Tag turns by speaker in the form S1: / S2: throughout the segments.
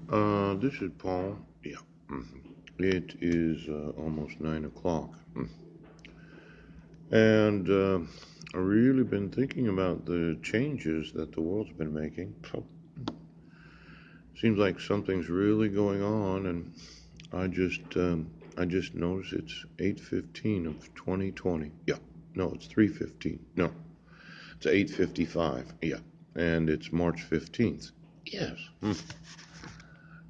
S1: This is Paul. Yeah. It is almost 9 o'clock. And I've really been thinking about the changes that the world's been making. Seems like something's really going on, and I just noticed it's 8:15 of 2020. Yeah. No, it's 3:15. No, it's 8:55. Yeah. And it's March 15th. Yes.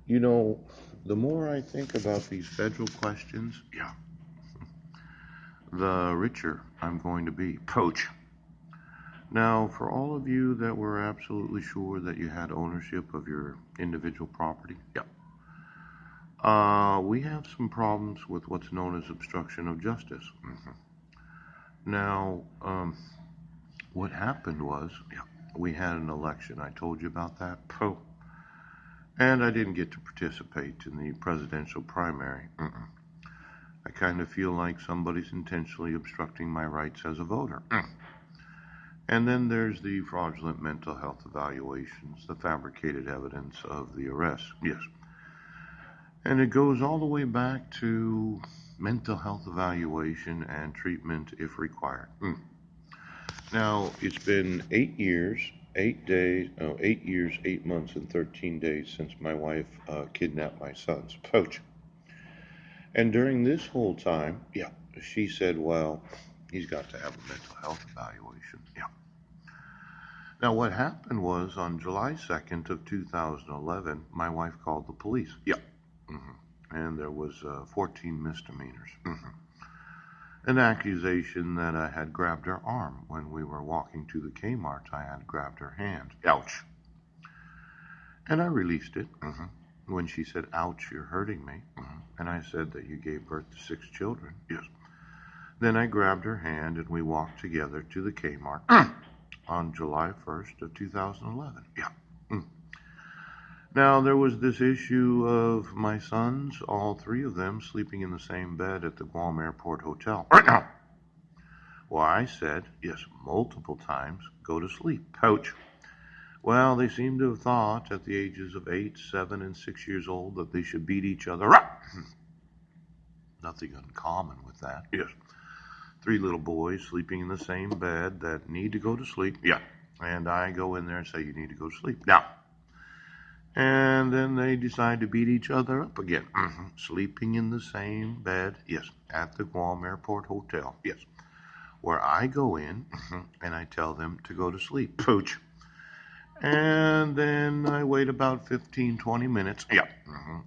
S1: You know, the more I think about these federal questions, yeah, the richer I'm going to be. Poach. Now, for all of you that were absolutely sure that you had ownership of your individual property, yeah, we have some problems with what's known as obstruction of justice. Now, what happened was, yeah, we had an election. I told you about that. And I didn't get to participate in the presidential primary. I kind of feel like somebody's intentionally obstructing my rights as a voter. And then there's the fraudulent mental health evaluations, the fabricated evidence of the arrest. Yes. And it goes all the way back to mental health evaluation and treatment if required. Now, it's been 8 years, 8 days, 8 years, 8 months, and 13 days since my wife kidnapped my sons. Poach. And during this whole time, yeah, she said, well, he's got to have a mental health evaluation. Yeah. Now, what happened was on July 2nd of 2011, my wife called the police. Yeah. And there was 14 misdemeanors. An accusation that I had grabbed her arm when we were walking to the Kmart. I had grabbed her hand. Ouch. And I released it. When she said, ouch, you're hurting me. And I said that you gave birth to 6 children. Yes. Then I grabbed her hand and we walked together to the Kmart on July 1st of 2011. Yeah. Now, there was this issue of my sons, all 3 of them, sleeping in the same bed at the Guam Airport Hotel. Right now. Well, I said, yes, multiple times, go to sleep. Poach. Well, they seem to have thought at the ages of 8, 7, and 6 years old that they should beat each other up. Nothing uncommon with that. Yes. 3 little boys sleeping in the same bed that need to go to sleep. Yeah. And I go in there and say, you need to go to sleep. Now. And then they decide to beat each other up again. Sleeping in the same bed. Yes. At the Guam Airport Hotel. Yes. Where I go in and I tell them to go to sleep. Pooch. And then I wait about 15, 20 minutes. Yeah.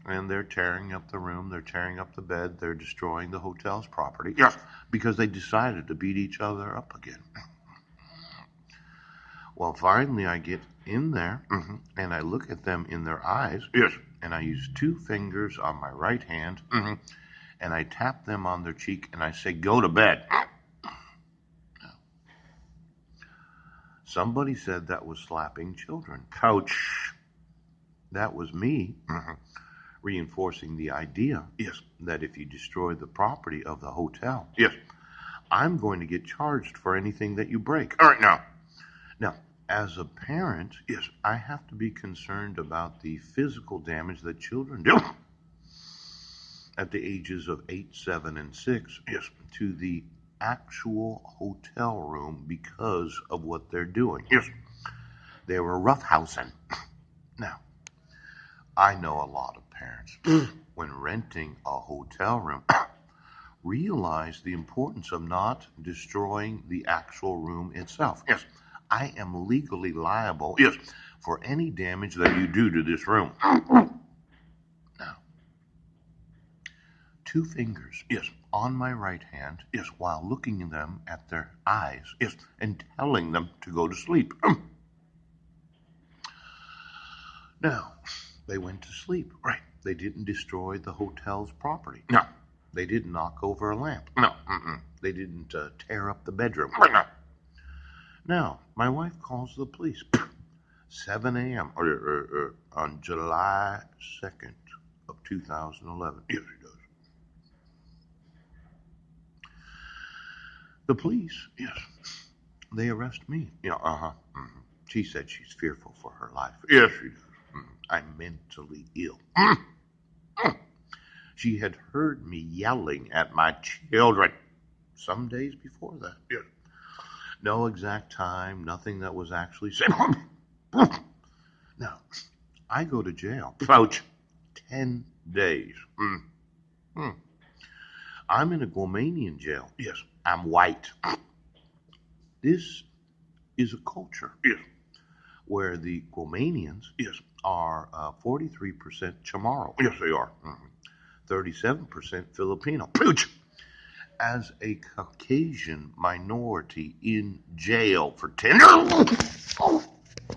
S1: And they're tearing up the room. They're tearing up the bed. They're destroying the hotel's property. Yes. Because they decided to beat each other up again. Well, finally I get in there and I look at them in their eyes. Yes. And I use 2 fingers on my right hand and I tap them on their cheek and I say, go to bed. Somebody said that was slapping children. Ouch. That was me reinforcing the idea, yes, that if you destroy the property of the hotel, yes, I'm going to get charged for anything that you break. All right, now, as a parent, yes, I have to be concerned about the physical damage that children do at the ages of 8, 7, and 6, yes, to the actual hotel room because of what they're doing. Yes, they were roughhousing. Now, I know a lot of parents, when renting a hotel room, realize the importance of not destroying the actual room itself. Yes, I am legally liable, yes, for any damage that you do to this room. Now, 2 fingers, yes, on my right hand, yes, while looking them at their eyes, yes, and telling them to go to sleep. Now, they went to sleep, right? They didn't destroy the hotel's property. No. They didn't knock over a lamp. No. They didn't tear up the bedroom. No. Now, my wife calls the police. 7 a.m. On July 2nd of 2011. Yes, she does. The police, yes, they arrest me. Yeah, She said she's fearful for her life. Yes, she does. I'm mentally ill. She had heard me yelling at my children some days before that. Yes. No exact time, nothing that was actually said. Now, I go to jail. Ouch. 10 days. I'm in a Guamanian jail. Yes. I'm white. This is a culture. Yes. Where the Guamanians yes. are 43% Chamorro. Yes, they are. 37% Filipino. Ouch. As a Caucasian minority in jail for 10 years.